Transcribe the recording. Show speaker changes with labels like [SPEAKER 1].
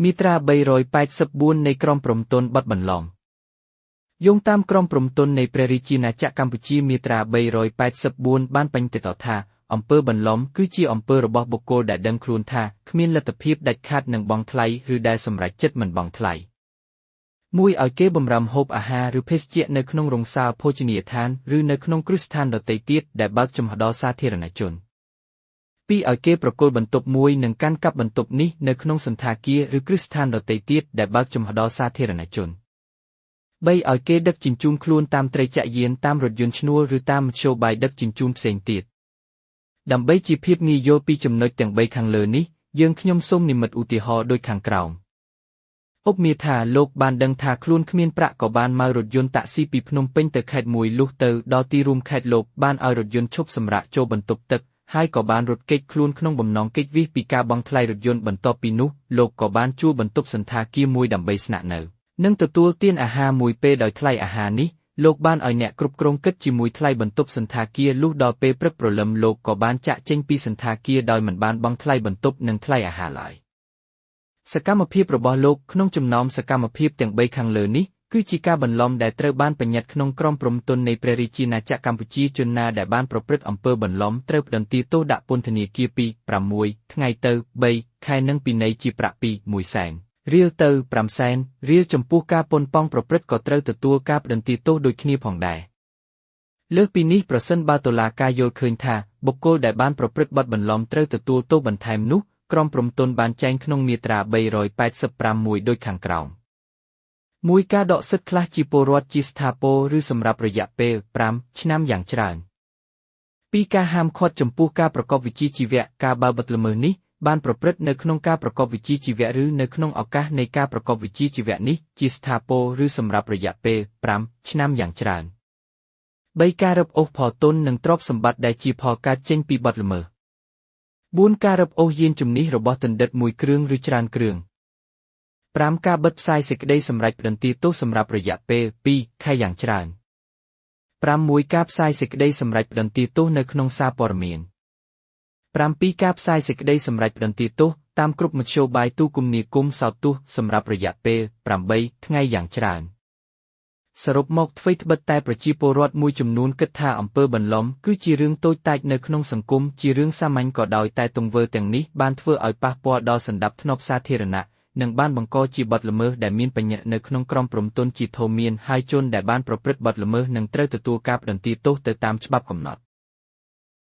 [SPEAKER 1] มีตรา384ในក្រមព្រំទណ្ឌបទបន្លំយោងតាមក្រមព្រំទណ្ឌនៃព្រះរាជាណាចក្រកម្ពុជាមាត្រា384បានបញ្ជាក់ថាអំពើបន្លំគឺជាអំពើរបស់បុគ្គលដែលដឹងខ្លួនថាគ្មានលទ្ធភាពដាច់ខាតនឹងបង់ថ្លៃឬដែលសម្រេចចិត្តមិនបង់ថ្លៃមួយឲ្យគេបម្រើម្ហូបអាហារឬភេសជ្ជៈនៅក្នុងរោងសាលភោជនីយដ្ឋានឬនៅក្នុងគ្រឹះស្ថានដទៃទៀតដែលបើកចំហដល់សាធារណជនពីរឲ្យគេប្រគល់បន្ទប់មួយនិងកាន់កាប់បន្ទប់នេះនៅក្នុងសន្តាគារឬគ្រឹះស្ថានដទៃទៀតដែលបើកចំហដល់សាធារណជន3ឲ្យគេដឹកជញ្ជូនខ្លួនតាមត្រីចក្រយានតាមរថយន្តឈ្នួលឬតាមមធ្យោបាយដឹកជញ្ជូនផ្សេងទៀតដើម្បីជាភាពងាយយល់ពីចំណុចទាំង3ខាងលើនេះយើងខ្ញុំសូមនិមិត្តឧទាហរណ៍ដូចខាងក្រោមឧបមាថាលោកបានដឹងថាខ្លួនគ្មានប្រាក់ក៏បានម៉ៅរថយន្តតាក់ស៊ីពីភ្នំពេញទៅខេត្តមួយលុះទៅដល់ទីរួមខេត្តលោកបានឲ្យរថយន្តឈប់សម្រាកចូលបន្ទប់ទឹកហើយក៏បានរត់គេចខ្លួនក្នុងបំណងគេចវាសពីការបង់ថ្លៃរថយន្តបន្ទាប់ពីនោះលោកក៏បានជួលបន្ទប់សន្តាគារមួយដើម្បីស្នាក់នៅនិងទទួលទានអាហារមួយពេលដោយថ្លៃអាហារនេះលោកបានឲ្យអ្នកគ្រប់គ្រងគិតជាមួយថ្លៃបន្ទប់សន្តាគារលុះដល់ពេលព្រឹកព្រលឹមលោកក៏បានចាកចេញពីសន្តាគារដោយមិនបានបង់ថ្លៃបន្ទប់និងថ្លៃអាហារឡើយសកម្មភាពរបស់លោកក្នុងចំណោមសកម្មភាពទាំង3ខាងលើនេះគឺជាការបន្លំដែលត្រូវបានបញ្ញត្តិក្នុងក្រមព្រំទណ្ឌនៃព្រះរាជាណាចក្រកម្ពុជាជនណាដែលបានប្រព្រឹត្តអំពើបន្លំត្រូវផ្តន្ទាទោសដាក់ពន្ធនាគារពី6ថ្ងៃទៅ3ខែនិងពិន័យជាប្រាក់ពី1សែនរៀលទៅ5សែនរៀលចំពោះការប៉ុនប៉ងប្រព្រឹត្តក៏ត្រូវទទួលការផ្តន្ទាទោសដូចគ្នាផងដែរលើសពីនេះប្រសិនបើតុលាការយល់ឃើញថាបុគ្គលដែលបានប្រព្រឹត្តបទបន្លំត្រូវទទួលទោសបន្ថែមនោះក្រមព្រំទណ្ឌបានចែងក្នុងមាត្រា385មួយដូចខាងក្រោម1ការដកសិទ្ធិខ្លះជាពលរដ្ឋជាស្ថាពរឬសម្រាប់រយៈពេល5ឆ្នាំយ៉ាងច្រើន2ការហាមឃាត់ចំពោះការប្រកបវិជ្ជាជីវៈការបើបទល្មើសនេះបានប្រព្រឹត្តនៅក្នុងការប្រកបវិជ្ជាជីវៈឬនៅក្នុងឱកាសនៃការប្រកបវិជ្ជាជីវៈនេះជាស្ថាពរឬសម្រាប់រយៈពេល5ឆ្នាំយ៉ាងច្រើន3ការរឹបអូសផលទុននិងទ្រព្យសម្បត្តិដែលជាផលកើតចេញពីបទល្មើស4ការរឹបអូសយានជំនិះរបស់បណ្ឌិតមួយគ្រឿងឬច្រើនគ្រឿង5ការបិទផ្សាយសេចក្តីសម្រេចផ្តន្ទាទោសសម្រាប់រយៈពេល2ខែយ៉ាងច្រើន6ការផ្សាយសេចក្តីសម្រេចផ្តន្ទាទោសនៅក្នុងសារព័ត៌មាន7ការផ្សាយសេចក្តីសម្រេចផ្តន្ទាទោសតាមគ្រប់មធ្យោបាយទូគមនាគមន៍សោតទោសសម្រាប់រយៈពេល8ថ្ងៃយ៉ាងច្រើនសរុបមកអ្វីត្បិតតែប្រជាពលរដ្ឋមួយចំនួនគិតថាអំពើបន្លំគឺជារឿងតូចតាចនៅក្នុងសង្គមជារឿងសាមញ្ញក៏ដោយតែទង្វើទាំងនេះបានធ្វើឲ្យប៉ះពាល់ដល់សណ្ដាប់ធ្នាប់សាធារណៈនិងបានបង្កជាបទល្មើសដែលមានបញ្ញត្តិនៅក្នុងក្រមព្រំទណ្ឌជាធំមានហើយជនដែលបានប្រព្រឹត្តបទល្មើសនឹងត្រូវទទួលការផ្តន្ទាទោសទៅតាមច្បាប់កំណត់